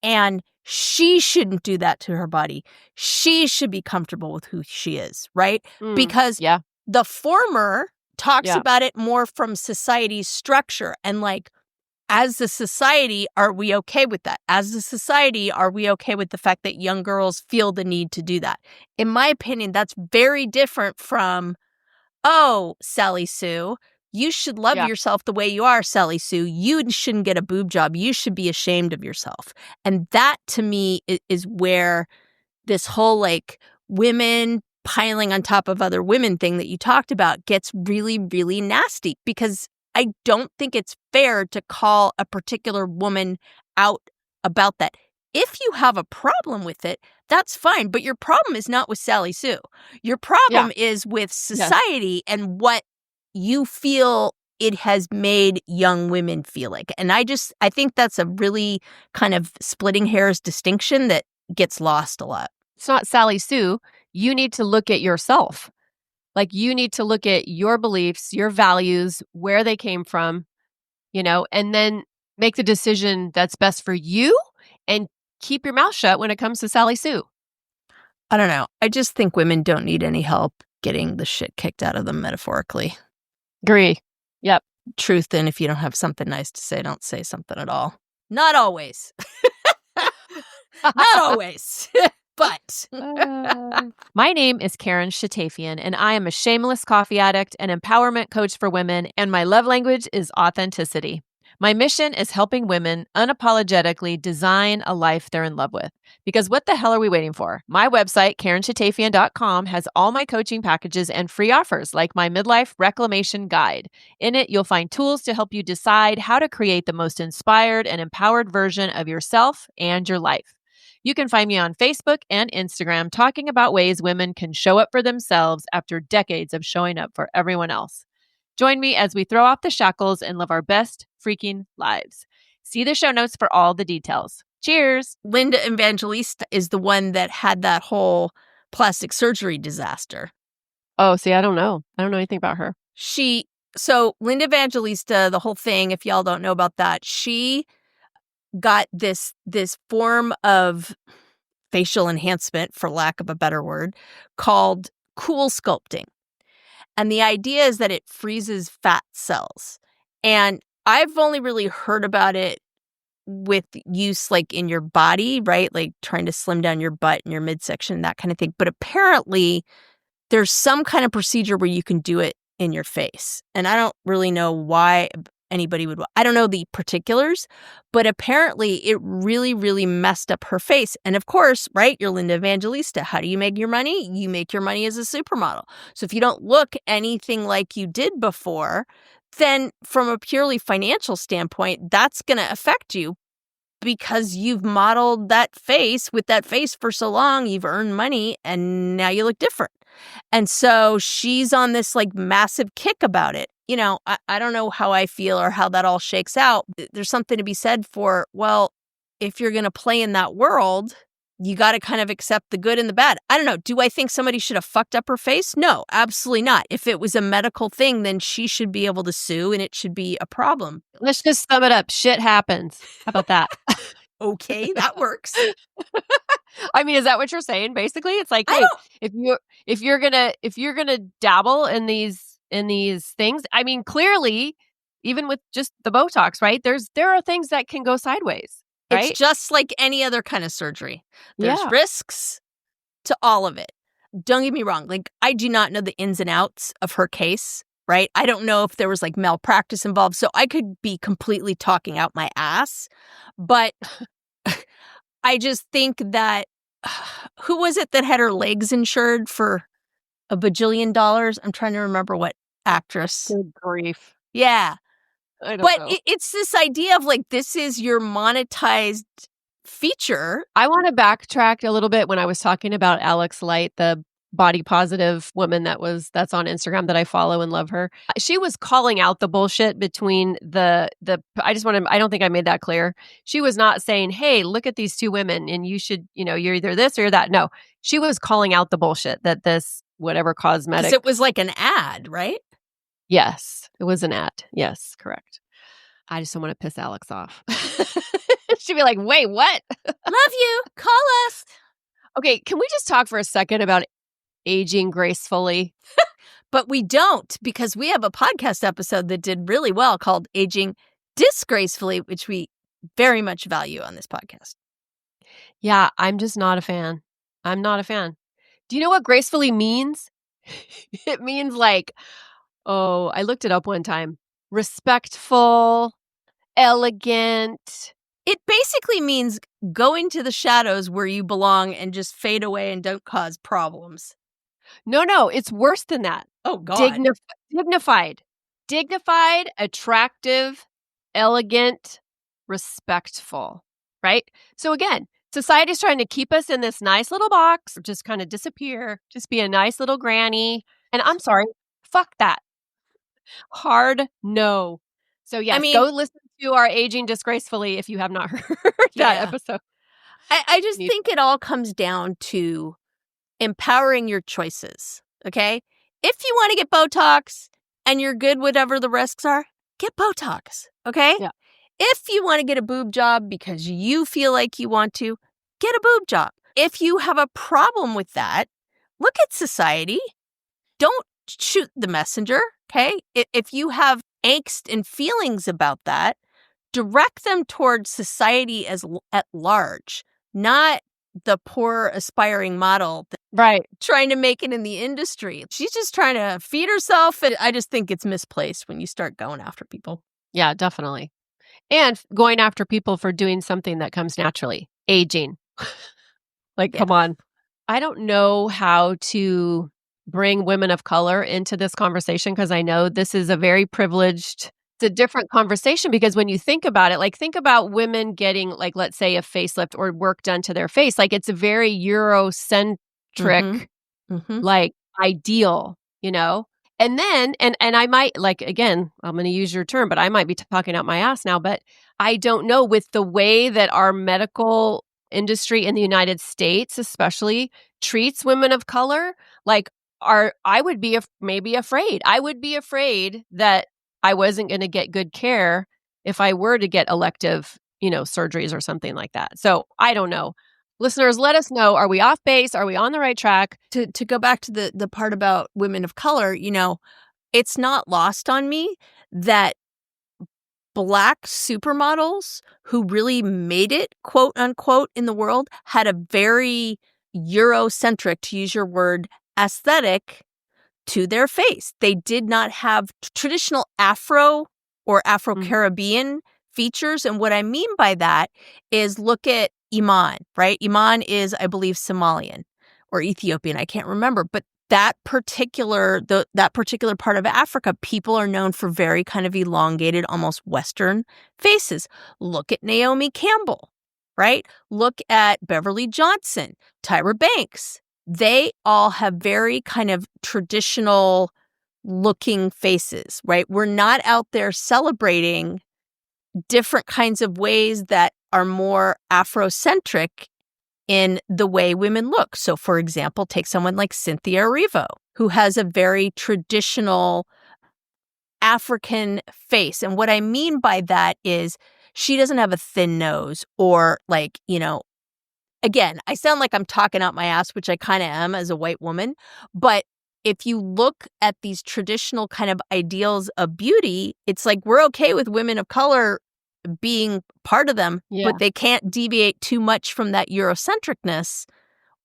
[SPEAKER 1] and she shouldn't do that to her body. She should be comfortable with who she is, right? Because
[SPEAKER 2] yeah.
[SPEAKER 1] the former talks
[SPEAKER 2] Yeah.
[SPEAKER 1] about it more from society's structure and like, as a society, are we okay with that? As a society, are we okay with the fact that young girls feel the need to do that? In my opinion, that's very different from, oh, Sally Sue, you should love yourself the way you are, Sally Sue. You shouldn't get a boob job. You should be ashamed of yourself. And that, to me, is where this whole like women piling on top of other women thing that you talked about gets really, really nasty, because I don't think it's fair to call a particular woman out about that. If you have a problem with it, that's fine. But your problem is not with Sally Sue. Your problem is with society and what you feel it has made young women feel like. And I think that's a really kind of splitting hairs distinction that gets lost a lot.
[SPEAKER 2] It's not Sally Sue. You need to look at yourself. Like, you need to look at your beliefs, your values, where they came from, and then make the decision that's best for you and keep your mouth shut when it comes to Sally Sue.
[SPEAKER 1] I don't know. I just think women don't need any help getting the shit kicked out of them, metaphorically.
[SPEAKER 2] Agree. Yep.
[SPEAKER 1] Truth, and if you don't have something nice to say, don't say something at all. Not always. Not always. But
[SPEAKER 2] my name is Karen Shatafian, and I am a shameless coffee addict and empowerment coach for women, and my love language is authenticity. My mission is helping women unapologetically design a life they're in love with. Because what the hell are we waiting for? My website, KarenShatafian.com, has all my coaching packages and free offers, like my midlife reclamation guide. In it, you'll find tools to help you decide how to create the most inspired and empowered version of yourself and your life. You can find me on Facebook and Instagram talking about ways women can show up for themselves after decades of showing up for everyone else. Join me as we throw off the shackles and live our best freaking lives. See the show notes for all the details. Cheers.
[SPEAKER 1] Linda Evangelista is the one that had that whole plastic surgery disaster.
[SPEAKER 2] Oh, see, I don't know. I don't know anything about her.
[SPEAKER 1] So Linda Evangelista, the whole thing, if y'all don't know about that, she got this form of facial enhancement, for lack of a better word, called cool sculpting. And the idea is that it freezes fat cells. And I've only really heard about it with use like in your body, right? Like trying to slim down your butt and your midsection, that kind of thing. But apparently there's some kind of procedure where you can do it in your face. And I don't really know why anybody would. I don't know the particulars, but apparently it really, really messed up her face. And of course, right, you're Linda Evangelista. How do you make your money? You make your money as a supermodel. So if you don't look anything like you did before, then from a purely financial standpoint, that's going to affect you, because you've modeled that face with that face for so long, you've earned money, and now you look different. And so she's on this like massive kick about it. I don't know how I feel or how that all shakes out. There's something to be said for, well, if you're going to play in that world, you got to kind of accept the good and the bad. I don't know. Do I think somebody should have fucked up her face? No, absolutely not. If it was a medical thing, then she should be able to sue and it should be a problem.
[SPEAKER 2] Let's just sum it up. Shit happens. How about that?
[SPEAKER 1] Okay, that works.
[SPEAKER 2] I mean, is that what you're saying? Basically, it's like, hey, if you're gonna dabble in these things, I mean, clearly, even with just the Botox, right? There are things that can go sideways, right?
[SPEAKER 1] It's just like any other kind of surgery. There's risks to all of it. Don't get me wrong. Like, I do not know the ins and outs of her case, right? I don't know if there was like malpractice involved, so I could be completely talking out my ass. But I just think that, who was it that had her legs insured for $1 bajillion? I'm trying to remember what actress.
[SPEAKER 2] Good grief.
[SPEAKER 1] Yeah.
[SPEAKER 2] I don't know.
[SPEAKER 1] It's this idea of like, this is your monetized feature.
[SPEAKER 2] I want to backtrack a little bit when I was talking about Alex Light, the body positive woman that's on Instagram that I follow and love her. She was calling out the bullshit between I don't think I made that clear. She was not saying, hey, look at these two women and you should, you're either this or you're that. No, she was calling out the bullshit that this whatever cosmetic.
[SPEAKER 1] Because it was like an ad, right?
[SPEAKER 2] Yes, it was an ad. Yes, correct. I just don't want to piss Alex off. She'd be like, wait, what?
[SPEAKER 1] Love you. Call us.
[SPEAKER 2] Okay, can we just talk for a second about aging gracefully?
[SPEAKER 1] But we don't, because we have a podcast episode that did really well called Aging Disgracefully, which we very much value on this podcast.
[SPEAKER 2] Yeah, I'm just not a fan. I'm not a fan. Do you know what gracefully means? It means like, I looked it up one time. Respectful, elegant.
[SPEAKER 1] It basically means go into the shadows where you belong and just fade away and don't cause problems.
[SPEAKER 2] No, it's worse than that.
[SPEAKER 1] Oh, God.
[SPEAKER 2] Dignified, attractive, elegant, respectful, right? So again, society's trying to keep us in this nice little box, just kind of disappear, just be a nice little granny. And I'm sorry, fuck that. Hard no. So yes, go listen to our Aging Disgracefully if you have not heard that episode.
[SPEAKER 1] I just think it all comes down to empowering your choices, okay? If you want to get Botox and you're good whatever the risks are, get Botox, okay?
[SPEAKER 2] Yeah.
[SPEAKER 1] If you want to get a boob job because you feel like you want to, get a boob job. If you have a problem with that, look at society. Don't shoot the messenger, okay? If you have angst and feelings about that, direct them towards society at large, not the poor aspiring model trying to make it in the industry. She's just trying to feed herself, and I just think it's misplaced when you start going after people.
[SPEAKER 2] Yeah, definitely. And going after people for doing something that comes naturally. Aging. Come on. I don't know how to bring women of color into this conversation because I know this is a very privileged, it's a different conversation because when you think about it, think about women getting, let's say a facelift or work done to their face. It's a very Eurocentric, ideal, And then, and I might, again, I'm going to use your term, but I might be talking out my ass now, but I don't know with the way that our medical industry in the United States especially treats women of color, I would be maybe afraid. I would be afraid that I wasn't going to get good care if I were to get elective, surgeries or something like that. So I don't know. Listeners, let us know. Are we off base? Are we on the right track?
[SPEAKER 1] To go back to the part about women of color, it's not lost on me that Black supermodels who really made it, quote unquote, in the world had a very Eurocentric, to use your word, aesthetic to their face. They did not have traditional Afro or Afro-Caribbean features. And what I mean by that is look at Iman, right? Iman is, I believe, Somalian or Ethiopian. I can't remember. But that particular part of Africa, people are known for very kind of elongated, almost Western faces. Look at Naomi Campbell, right? Look at Beverly Johnson, Tyra Banks. They all have very kind of traditional looking faces, right? We're not out there celebrating different kinds of ways that are more Afrocentric in the way women look. So, for example, take someone like Cynthia Erivo, who has a very traditional African face. And what I mean by that is she doesn't have a thin nose or again, I sound like I'm talking out my ass, which I kind of am as a white woman. But if you look at these traditional kind of ideals of beauty, it's like we're okay with women of color being part of them, but they can't deviate too much from that Eurocentricness,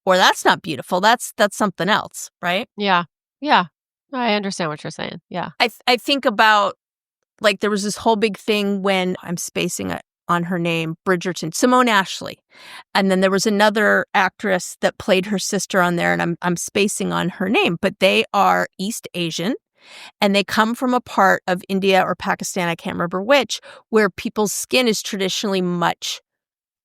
[SPEAKER 1] or that's not beautiful. That's something else, right?
[SPEAKER 2] Yeah. I understand what you're saying. Yeah.
[SPEAKER 1] I think about, there was this whole big thing when I'm spacing on her name, Bridgerton, Simone Ashley. And then there was another actress that played her sister on there, and I'm spacing on her name, but they are East Asian. And they come from a part of India or Pakistan, I can't remember which, where people's skin is traditionally much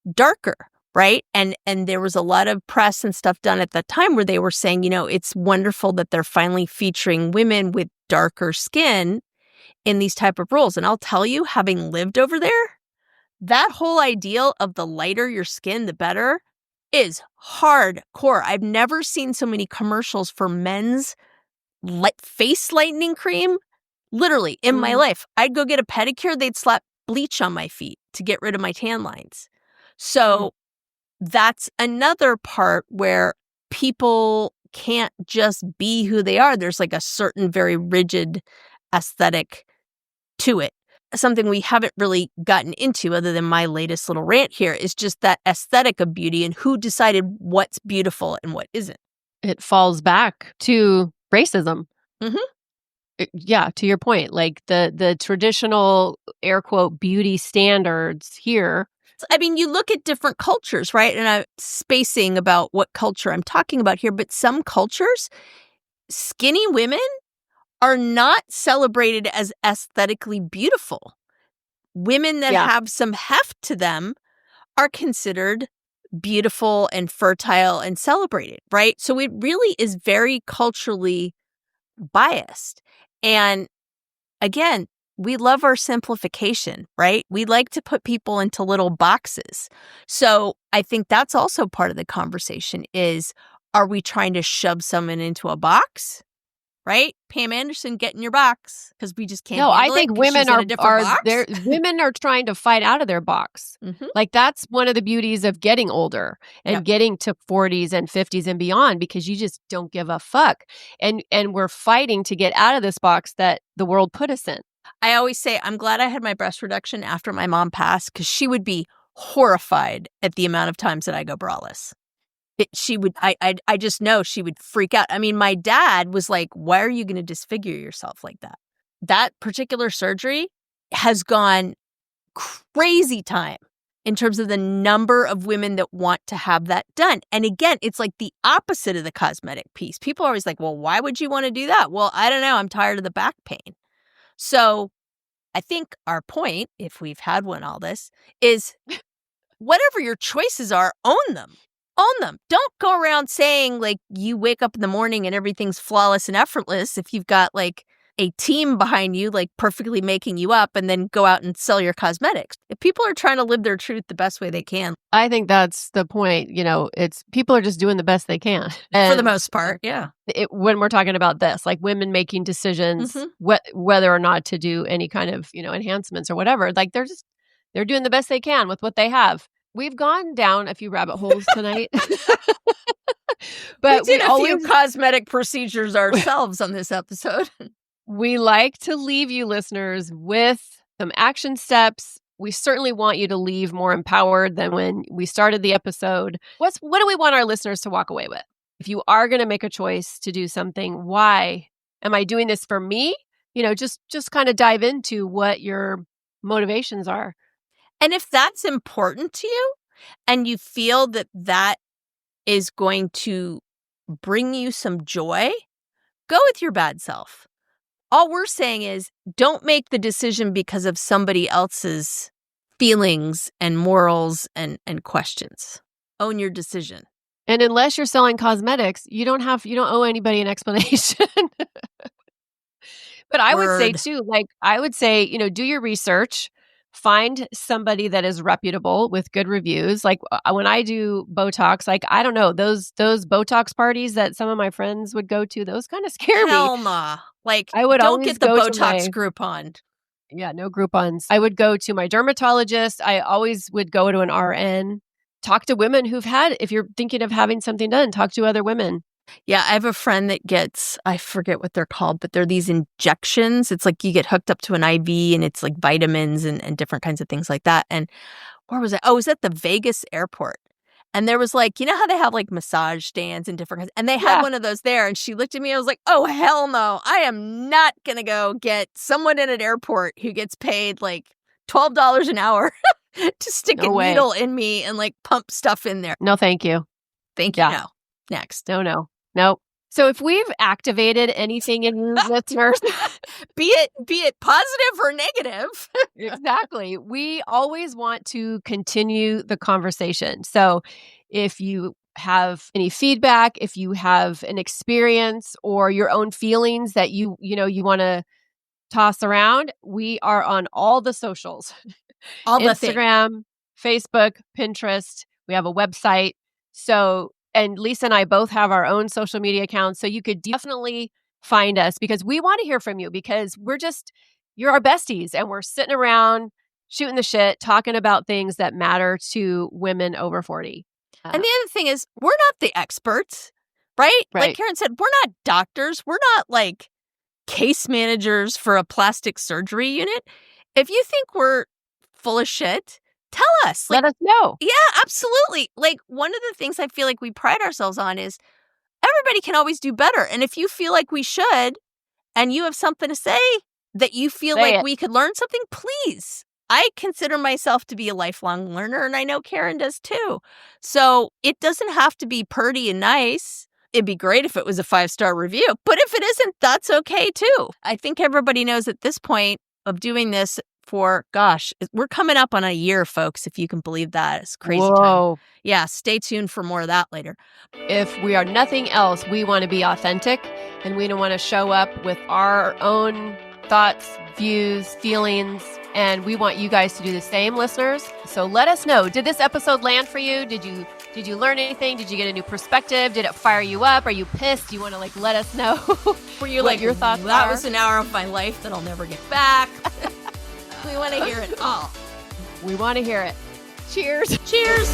[SPEAKER 1] darker, right? And there was a lot of press and stuff done at the time where they were saying, it's wonderful that they're finally featuring women with darker skin in these type of roles. And I'll tell you, having lived over there, that whole ideal of the lighter your skin, the better, is hardcore. I've never seen so many commercials for men's face lightening cream, literally, in my life. I'd go get a pedicure, they'd slap bleach on my feet to get rid of my tan lines. So that's another part where people can't just be who they are. There's like a certain very rigid aesthetic to it. Something we haven't really gotten into, other than my latest little rant here, is just that aesthetic of beauty and who decided what's beautiful and what isn't.
[SPEAKER 2] It falls back to racism.
[SPEAKER 1] Mm-hmm.
[SPEAKER 2] Yeah, to your point, like the traditional air quote beauty standards here.
[SPEAKER 1] I mean, you look at different cultures, right? And I'm spacing about what culture I'm talking about here, but some cultures, skinny women are not celebrated as aesthetically beautiful. Women that have some heft to them are considered beautiful and fertile and celebrated, right? So it really is very culturally biased. And again, we love our simplification, right? We like to put people into little boxes. So I think that's also part of the conversation is, are we trying to shove someone into a box? Right? Pam Anderson, get in your box, because we just can't.
[SPEAKER 2] No, I think women are
[SPEAKER 1] there.
[SPEAKER 2] Women are trying to fight out of their box.
[SPEAKER 1] Mm-hmm.
[SPEAKER 2] Like that's one of the beauties of getting older and getting to 40s and 50s and beyond, because you just don't give a fuck. And we're fighting to get out of this box that the world put us in.
[SPEAKER 1] I always say I'm glad I had my breast reduction after my mom passed, because she would be horrified at the amount of times that I go braless. I just know she would freak out. I mean, my dad was like, why are you going to disfigure yourself like that? That particular surgery has gone crazy time in terms of the number of women that want to have that done. And again, it's like the opposite of the cosmetic piece. People are always like, well, why would you want to do that? Well, I don't know. I'm tired of the back pain. So I think our point, if we've had one all this, is whatever your choices are, own them. Own them. Don't go around saying like you wake up in the morning and everything's flawless and effortless if you've got like a team behind you, like perfectly making you up, and then go out and sell your cosmetics. If people are trying to live their truth the best way they can.
[SPEAKER 2] I think that's the point. It's people are just doing the best they can. And
[SPEAKER 1] for the most part, yeah.
[SPEAKER 2] When we're talking about this, like women making decisions, whether or not to do any kind of, enhancements or whatever, like they're doing the best they can with what they have. We've gone down a few rabbit holes tonight.
[SPEAKER 1] But we did a few cosmetic procedures ourselves on this episode.
[SPEAKER 2] We like to leave you listeners with some action steps. We certainly want you to leave more empowered than when we started the episode. What do we want our listeners to walk away with? If you are going to make a choice to do something, why? Am I doing this for me? Just kind of dive into what your motivations are.
[SPEAKER 1] And if that's important to you and you feel that that is going to bring you some joy, go with your bad self. All we're saying is don't make the decision because of somebody else's feelings and morals and questions. Own your decision.
[SPEAKER 2] And unless you're selling cosmetics, you don't owe anybody an explanation. But I would say too, do your research. Find somebody that is reputable with good reviews. Like when I do Botox, like, I don't know, those Botox parties that some of my friends would go to, those kind of scare me.
[SPEAKER 1] Hell nah. Like,
[SPEAKER 2] I would
[SPEAKER 1] don't get the Botox Groupon.
[SPEAKER 2] Yeah, no Groupons. I would go to my dermatologist. I always would go to an RN. Talk to women if you're thinking of having something done, talk to other women.
[SPEAKER 1] Yeah, I have a friend that gets, I forget what they're called, but they're these injections. It's like you get hooked up to an IV and it's like vitamins and different kinds of things like that. And where was I? Oh, it was at the Vegas airport. And there was like, you know how they have like massage stands and different kinds, and they had one of those there. And she looked at me, I was like, oh, hell no. I am not going to go get someone in an airport who gets paid like $12 an hour to stick a needle in me and like pump stuff in there.
[SPEAKER 2] No, thank you.
[SPEAKER 1] Thank you. No. Next.
[SPEAKER 2] No. Nope. So if we've activated anything in you listeners,
[SPEAKER 1] be it positive or negative.
[SPEAKER 2] Exactly. We always want to continue the conversation. So if you have any feedback, if you have an experience or your own feelings that you want to toss around, we are on all the socials.
[SPEAKER 1] All the
[SPEAKER 2] Instagram, Facebook, Pinterest. We have a website. So, and Lisa and I both have our own social media accounts. So you could definitely find us because we want to hear from you because you're our besties and we're sitting around shooting the shit, talking about things that matter to women over 40.
[SPEAKER 1] And the other thing is, we're not the experts, right? Like Karen said, we're not doctors. We're not like case managers for a plastic surgery unit. If you think we're full of shit, tell us.
[SPEAKER 2] Let us know.
[SPEAKER 1] Yeah, absolutely. Like, one of the things I feel like we pride ourselves on is everybody can always do better. And if you feel like we should, and you have something to say that you feel like we could learn something, please. I consider myself to be a lifelong learner, and I know Karen does too. So it doesn't have to be pretty and nice. It'd be great if it was a 5-star review, but if it isn't, that's okay too. I think everybody knows at this point of doing this for, we're coming up on a year, folks, if you can believe that. It's crazy time. Yeah, stay tuned for more of that later.
[SPEAKER 2] If we are nothing else, we want to be authentic, and we don't want to show up with our own thoughts, views, feelings, and we want you guys to do the same, listeners. So let us know. Did this episode land for you? Did you learn anything? Did you get a new perspective? Did it fire you up? Are you pissed? You want to let us know?
[SPEAKER 1] Were you
[SPEAKER 2] what your thoughts
[SPEAKER 1] that was an hour of my life that I'll never get back? We want to hear it all.
[SPEAKER 2] We want to hear it.
[SPEAKER 1] Cheers. Cheers.